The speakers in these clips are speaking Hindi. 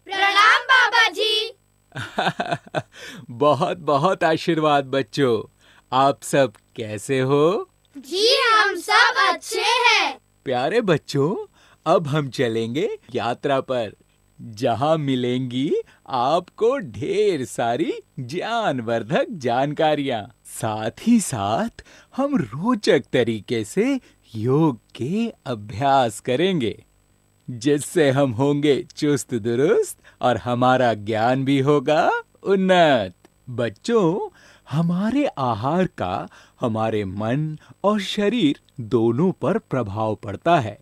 प्रणाम बाबा जी। बहुत बहुत आशीर्वाद बच्चों। आप सब कैसे हो? जी हम सब अच्छे हैं। प्यारे बच्चों, अब हम चलेंगे यात्रा पर, जहां मिलेंगी आपको ढेर सारी ज्ञानवर्धक जानकारियां। साथ ही साथ हम रोचक तरीके से योग के अभ्यास करेंगे, जिससे हम होंगे चुस्त दुरुस्त और हमारा ज्ञान भी होगा उन्नत। बच्चों, हमारे आहार का हमारे मन और शरीर दोनों पर प्रभाव पड़ता है।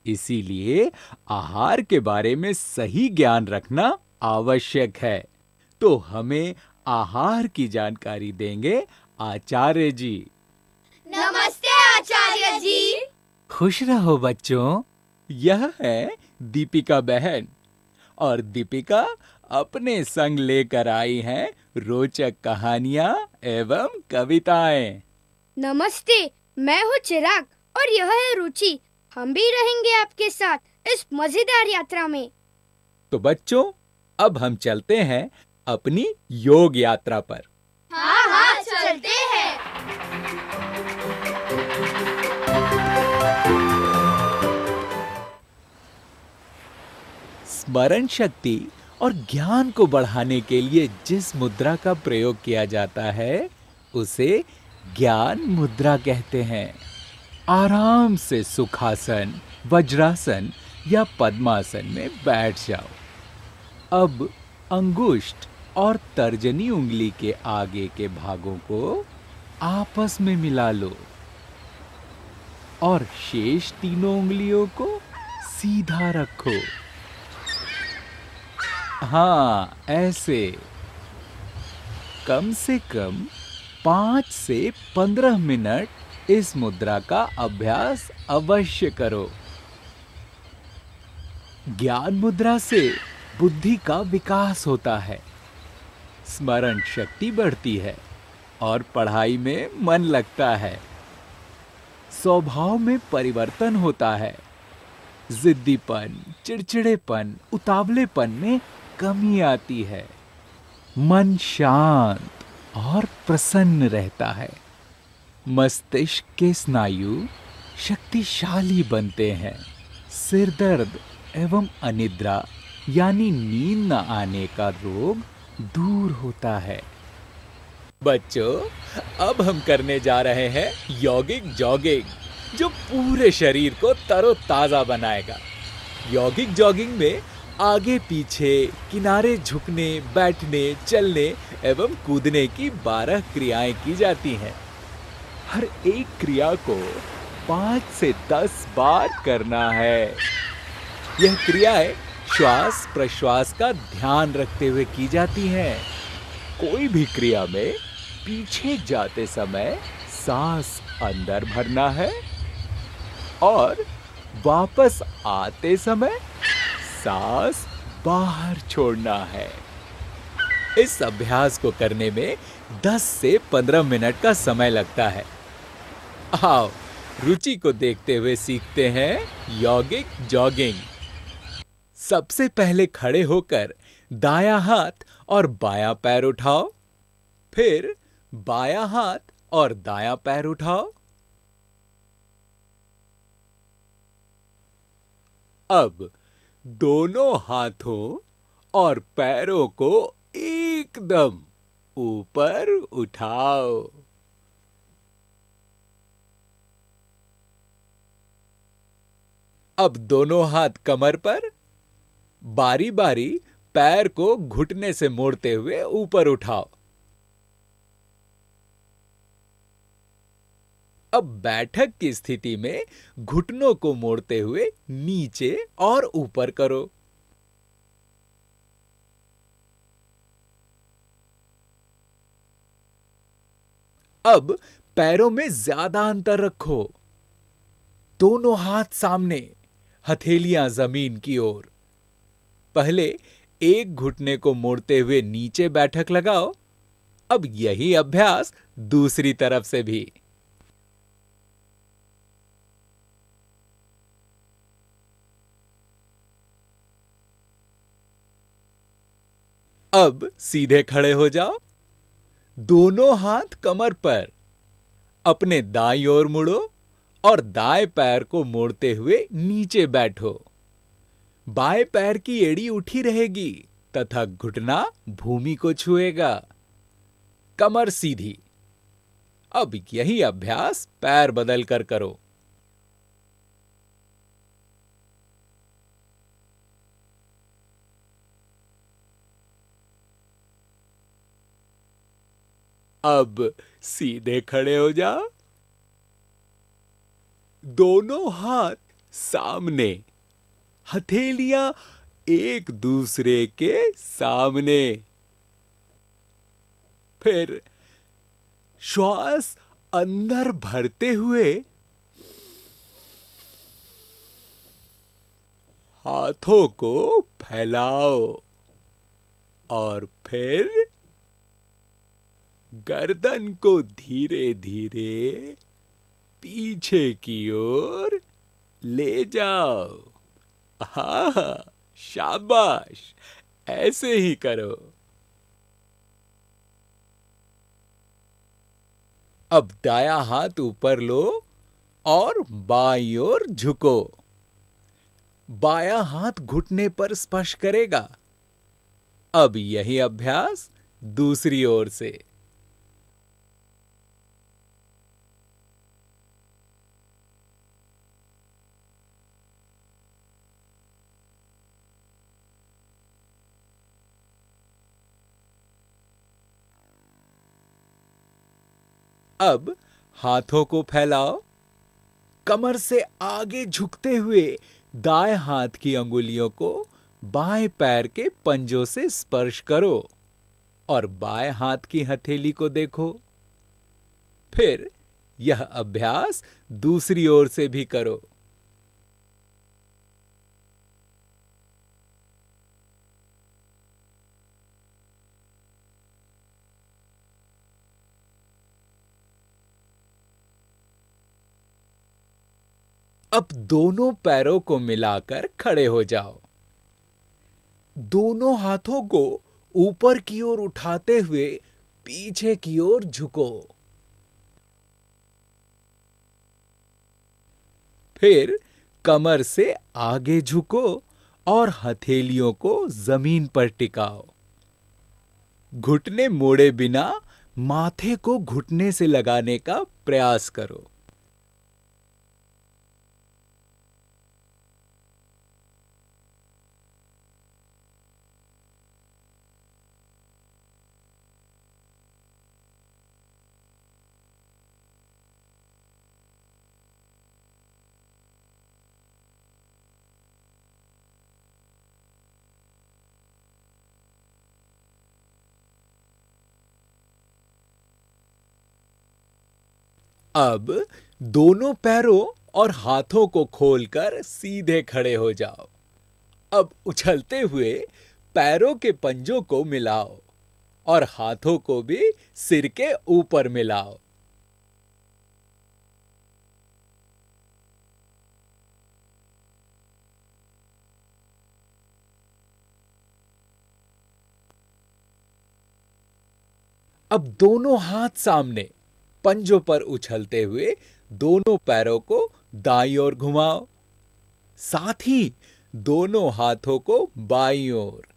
इसीलिए आहार के बारे में सही ज्ञान रखना आवश्यक है। तो हमें आहार की जानकारी देंगे आचार्य जी। नमस्ते आचार्य जी। खुश रहो बच्चों। यह है दीपिका बहन, और दीपिका अपने संग लेकर आई हैं रोचक कहानियां एवं कविताएं। नमस्ते, मैं हूँ चिराग और यह है रुचि। हम भी रहेंगे आपके साथ इस मजेदार यात्रा में। तो बच्चों, अब हम चलते हैं अपनी योग यात्रा पर। हाँ चलते हैं। स्मरण शक्ति और ज्ञान को बढ़ाने के लिए जिस मुद्रा का प्रयोग किया जाता है, उसे ज्ञान मुद्रा कहते हैं। आराम से सुखासन, वज्रासन या पद्मासन में बैठ जाओ। अब अंगुष्ठ और तर्जनी उंगली के आगे के भागों को आपस में मिला लो और शेष तीनों उंगलियों को सीधा रखो। हाँ, ऐसे। कम से कम 5 से 15 मिनट इस मुद्रा का अभ्यास अवश्य करो। ज्ञान मुद्रा से बुद्धि का विकास होता है, स्मरण शक्ति बढ़ती है और पढ़ाई में मन लगता है। स्वभाव में परिवर्तन होता है। जिद्दीपन, चिड़चिड़ेपन, उतावलेपन में कमी आती है। मन शांत और प्रसन्न रहता है। मस्तिष्क के स्नायु शक्तिशाली बनते हैं। सिर दर्द एवं अनिद्रा यानी नींद न आने का रोग दूर होता है। बच्चों, अब हम करने जा रहे हैं यौगिक जॉगिंग, जो पूरे शरीर को तरोताजा बनाएगा। यौगिक जॉगिंग में आगे पीछे, किनारे झुकने, बैठने, चलने एवं कूदने की 12 क्रियाएं की जाती हैं। हर एक क्रिया को 5 से 10 बार करना है। यह क्रियाएं श्वास प्रश्वास का ध्यान रखते हुए की जाती हैं। कोई भी क्रिया में पीछे जाते समय सांस अंदर भरना है और वापस आते समय सांस बाहर छोड़ना है। इस अभ्यास को करने में 10 से 15 मिनट का समय लगता है। आओ, रुचि को देखते हुए सीखते हैं यौगिक जॉगिंग। सबसे पहले खड़े होकर दायां हाथ और बायां पैर उठाओ, फिर बायां हाथ और दायां पैर उठाओ। अब दोनों हाथों और पैरों को एकदम ऊपर उठाओ। अब दोनों हाथ कमर पर, बारी बारी पैर को घुटने से मोड़ते हुए ऊपर उठाओ। अब बैठक की स्थिति में घुटनों को मोड़ते हुए नीचे और ऊपर करो। अब पैरों में ज्यादा अंतर रखो। दोनों हाथ सामने, हथेलियां जमीन की ओर। पहले एक घुटने को मोड़ते हुए नीचे बैठक लगाओ, अब यही अभ्यास दूसरी तरफ से भी। अब सीधे खड़े हो जाओ, दोनों हाथ कमर पर, अपने दाईं ओर मुड़ो और दाएं पैर को मोड़ते हुए नीचे बैठो। बाएं पैर की एड़ी उठी रहेगी तथा घुटना भूमि को छुएगा, कमर सीधी। अब यही अभ्यास पैर बदल कर करो। अब सीधे खड़े हो जाओ, दोनों हाथ सामने, हथेलियां एक दूसरे के सामने। फिर श्वास अंदर भरते हुए हाथों को फैलाओ और फिर गर्दन को धीरे धीरे पीछे की ओर ले जाओ। हाँ, शाबाश, ऐसे ही करो। अब दायां हाथ ऊपर लो और बाईं ओर झुको। बायां हाथ घुटने पर स्पर्श करेगा। अब यही अभ्यास दूसरी ओर से। अब हाथों को फैलाओ, कमर से आगे झुकते हुए दाएं हाथ की अंगुलियों को बाएं पैर के पंजों से स्पर्श करो और बाएं हाथ की हथेली को देखो। फिर यह अभ्यास दूसरी ओर से भी करो। अब दोनों पैरों को मिलाकर खड़े हो जाओ। दोनों हाथों को ऊपर की ओर उठाते हुए पीछे की ओर झुको। फिर कमर से आगे झुको और हथेलियों को जमीन पर टिकाओ। घुटने मोड़े बिना माथे को घुटने से लगाने का प्रयास करो। अब दोनों पैरों और हाथों को खोलकर सीधे खड़े हो जाओ। अब उछलते हुए पैरों के पंजों को मिलाओ और हाथों को भी सिर के ऊपर मिलाओ। अब दोनों हाथ सामने, पंजों पर उछलते हुए दोनों पैरों को दाईं ओर घुमाओ। साथ ही दोनों हाथों को बाईं ओर।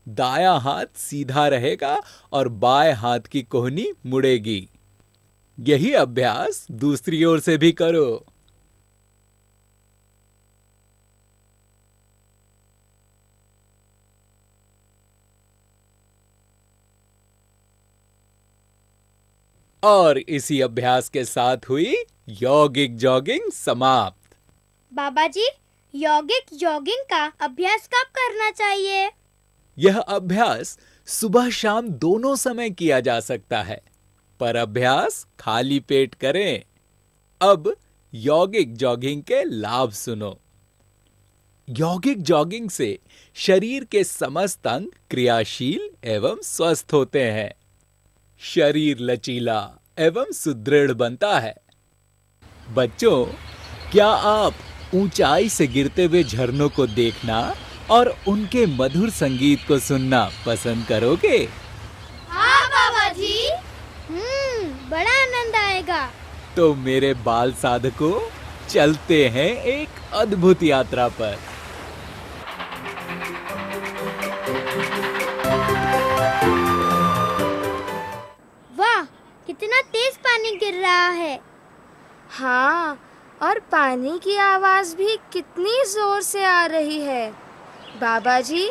दायां हाथ सीधा रहेगा और बाएं हाथ की कोहनी मुड़ेगी। यही अभ्यास दूसरी ओर से भी करो। और इसी अभ्यास के साथ हुई यौगिक जॉगिंग समाप्त। बाबा जी, यौगिक जॉगिंग का अभ्यास कब करना चाहिए? यह अभ्यास सुबह शाम दोनों समय किया जा सकता है, पर अभ्यास खाली पेट करें। अब यौगिक जॉगिंग के लाभ सुनो। यौगिक जॉगिंग से शरीर के समस्त अंग क्रियाशील एवं स्वस्थ होते हैं। शरीर लचीला एवं सुदृढ़ बनता है। बच्चों, क्या आप ऊंचाई से गिरते हुए झरनों को देखना और उनके मधुर संगीत को सुनना पसंद करोगे? हाँ बाबा जी। बड़ा आनंद आएगा। तो मेरे बाल साधकों, चलते हैं एक अद्भुत यात्रा पर। वाह, कितना तेज पानी गिर रहा है। हाँ, और पानी की आवाज भी कितनी जोर से आ रही है। बाबा जी,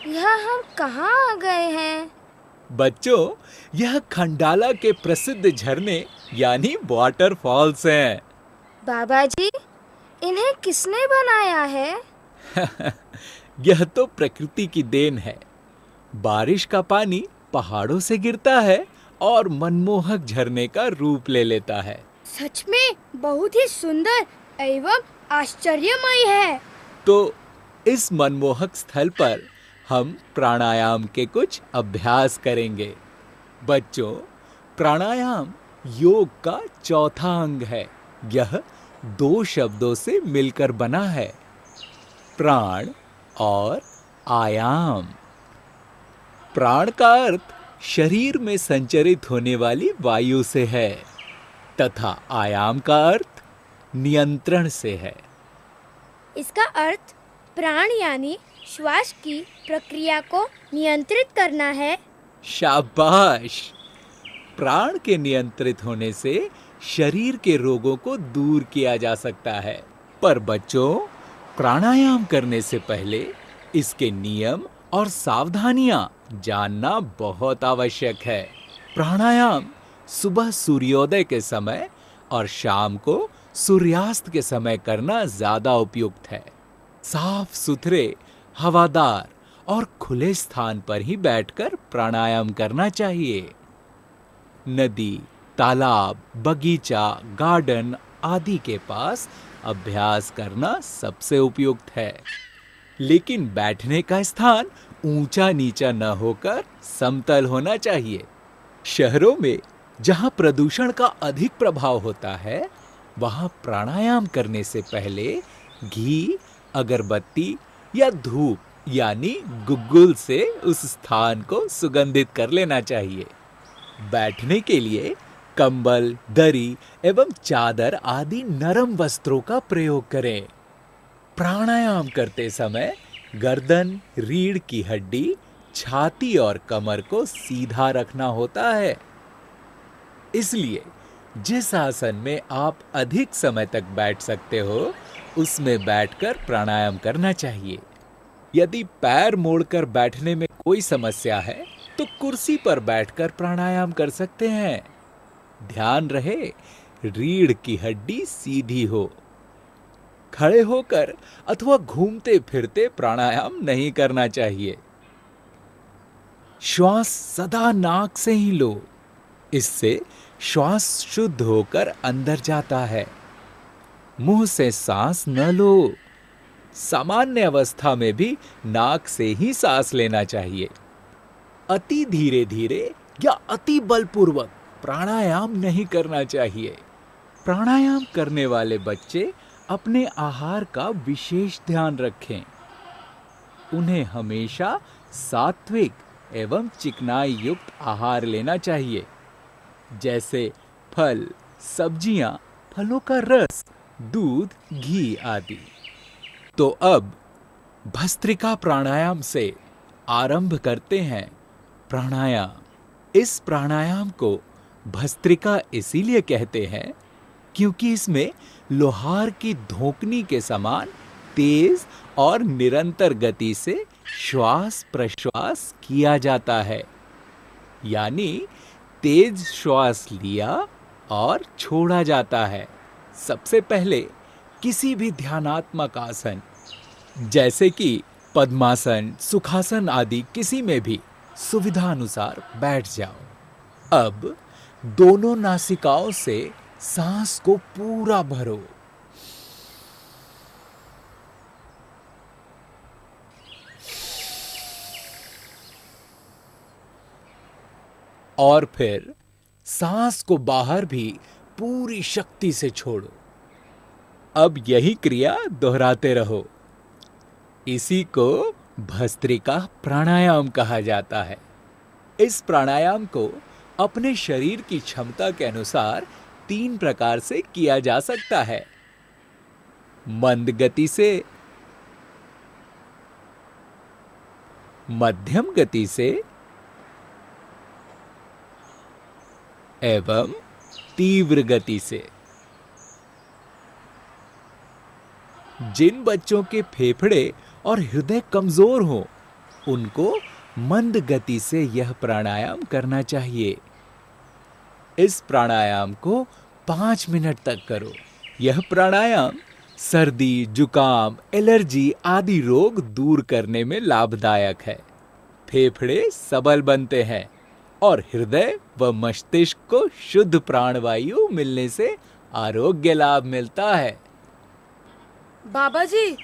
यह हम कहाँ आ गए हैं? बच्चों, यह खंडाला के प्रसिद्ध झरने यानी वाटरफॉल्स हैं। बाबा जी, इन्हें किसने बनाया है? यह तो प्रकृति की देन है। बारिश का पानी पहाड़ों से गिरता है और मनमोहक झरने का रूप ले लेता है। सच में बहुत ही सुंदर एवं आश्चर्यमय है। तो इस मनमोहक स्थल पर हम प्राणायाम के कुछ अभ्यास करेंगे। बच्चों, प्राणायाम योग का चौथा अंग है। यह 2 शब्दों से मिलकर बना है, प्राण और आयाम। प्राण का अर्थ शरीर में संचरित होने वाली वायु से है तथा आयाम का अर्थ नियंत्रण से है। इसका अर्थ प्राण यानी श्वास की प्रक्रिया को नियंत्रित करना है। शाबाश! प्राण के नियंत्रित होने से शरीर के रोगों को दूर किया जा सकता है। पर बच्चों, प्राणायाम करने से पहले इसके नियम और सावधानियां जानना बहुत आवश्यक है। प्राणायाम सुबह सूर्योदय के समय और शाम को सूर्यास्त के समय करना ज्यादा उपयुक्त है। साफ सुथरे, हवादार और खुले स्थान पर ही बैठकर प्राणायाम करना चाहिए। नदी, तालाब, बगीचा, गार्डन आदि के पास अभ्यास करना सबसे उपयुक्त है। लेकिन बैठने का स्थान ऊंचा नीचा न होकर समतल होना चाहिए। शहरों में जहां प्रदूषण का अधिक प्रभाव होता है, वहां प्राणायाम करने से पहले घी, अगरबत्ती या धूप यानी गुग्गुल से उस स्थान को सुगंधित कर लेना चाहिए। बैठने के लिए कंबल, दरी एवं चादर आदि नरम वस्त्रों का प्रयोग करें। प्राणायाम करते समय गर्दन, रीढ़ की हड्डी, छाती और कमर को सीधा रखना होता है। इसलिए जिस आसन में आप अधिक समय तक बैठ सकते हो, उसमें बैठकर प्राणायाम करना चाहिए। यदि पैर मोड़कर बैठने में कोई समस्या है, तो कुर्सी पर बैठकर प्राणायाम कर सकते हैं। ध्यान रहे, रीढ़ की हड्डी सीधी हो। खड़े होकर अथवा घूमते फिरते प्राणायाम नहीं करना चाहिए। श्वास सदा नाक से ही लो। इससे श्वास शुद्ध होकर अंदर जाता है। मुंह से सांस न लो। सामान्य अवस्था में भी नाक से ही सांस लेना चाहिए। अति धीरे धीरे या अति बलपूर्वक प्राणायाम नहीं करना चाहिए। प्राणायाम करने वाले बच्चे अपने आहार का विशेष ध्यान रखें। उन्हें हमेशा सात्विक एवं चिकनाई युक्त आहार लेना चाहिए, जैसे फल, सब्जियां, फलों का रस, दूध, घी आदि। तो अब भस्त्रिका प्राणायाम से आरंभ करते हैं। प्राणायाम। इस प्राणायाम को भस्त्रिका इसीलिए कहते हैं क्योंकि इसमें लोहार की धोकनी के समान तेज और निरंतर गति से श्वास प्रश्वास किया जाता है। यानी तेज श्वास लिया और छोड़ा जाता है। सबसे पहले किसी भी ध्यानात्मक आसन जैसे कि पद्मासन, सुखासन आदि किसी में भी सुविधानुसार बैठ जाओ। अब दोनों नासिकाओं से सांस को पूरा भरो। और फिर सांस को बाहर भी पूरी शक्ति से छोड़ो। अब यही क्रिया दोहराते रहो। इसी को भस्त्रिका प्राणायाम कहा जाता है। इस प्राणायाम को अपने शरीर की क्षमता के अनुसार 3 प्रकार से किया जा सकता है। मंद गति से, मध्यम गति से एवं तीव्र गति से। जिन बच्चों के फेफड़े और हृदय कमजोर हो, उनको मंद गति से यह प्राणायाम करना चाहिए। इस प्राणायाम को 5 मिनट तक करो। यह प्राणायाम सर्दी, जुकाम, एलर्जी आदि रोग दूर करने में लाभदायक है। फेफड़े सबल बनते हैं और हृदय व मस्तिष्क को शुद्ध प्राणवायु मिलने से आरोग्य लाभ मिलता है। बाबा जी,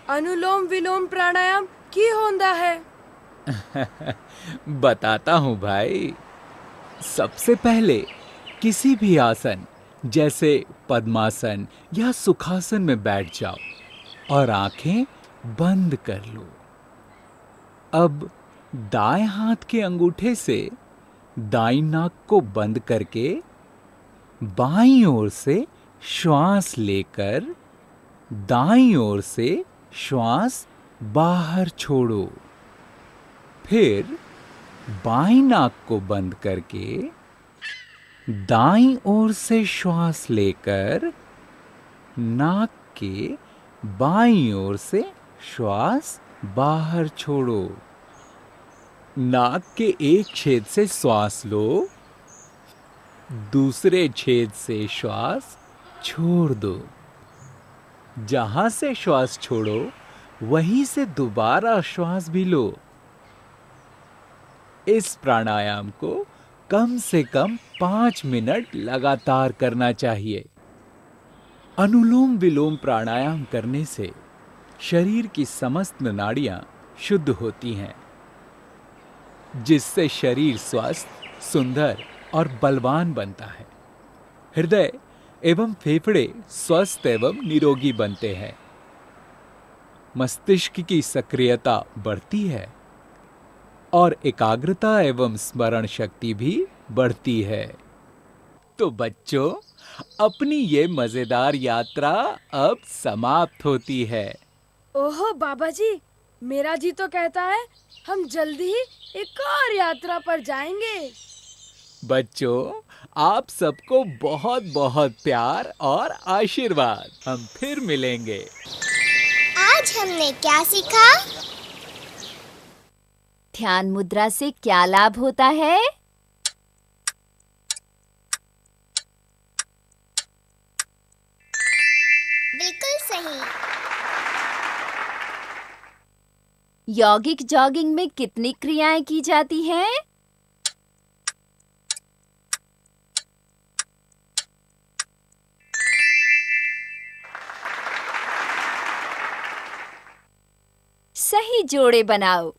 अनुलोम विलोम प्राणायाम की होंदा है? बताता हूं भाई। सबसे पहले किसी भी आसन जैसे पद्मासन या सुखासन में बैठ जाओ और आंखें बंद कर लो। अब दाएं हाथ के अंगूठे से दाईं नाक को बंद करके बाईं ओर से श्वास लेकर दाईं ओर से श्वास बाहर छोड़ो। फिर बाईं नाक को बंद करके दाईं ओर से श्वास लेकर नाक के बाईं ओर से श्वास बाहर छोड़ो। नाक के एक छेद से श्वास लो, दूसरे छेद से श्वास छोड़ दो। जहां से श्वास छोड़ो वहीं से दोबारा श्वास भी लो। इस प्राणायाम को कम से कम 5 मिनट लगातार करना चाहिए। अनुलोम विलोम प्राणायाम करने से शरीर की समस्त नाड़ियां शुद्ध होती हैं, जिससे शरीर स्वस्थ, सुंदर और बलवान बनता है। हृदय एवं फेफड़े स्वस्थ एवं निरोगी बनते हैं। मस्तिष्क की सक्रियता बढ़ती है और एकाग्रता एवं स्मरण शक्ति भी बढ़ती है। तो बच्चों, अपनी ये मजेदार यात्रा अब समाप्त होती है। ओहो बाबा जी, मेरा जी तो कहता है हम जल्दी ही एक और यात्रा पर जाएंगे। बच्चों, आप सबको बहुत बहुत प्यार और आशीर्वाद। हम फिर मिलेंगे। आज हमने क्या सीखा? ध्यान मुद्रा से क्या लाभ होता है? बिल्कुल सही। यौगिक जॉगिंग में कितनी क्रियाएं की जाती हैं? सही जोड़े बनाओ।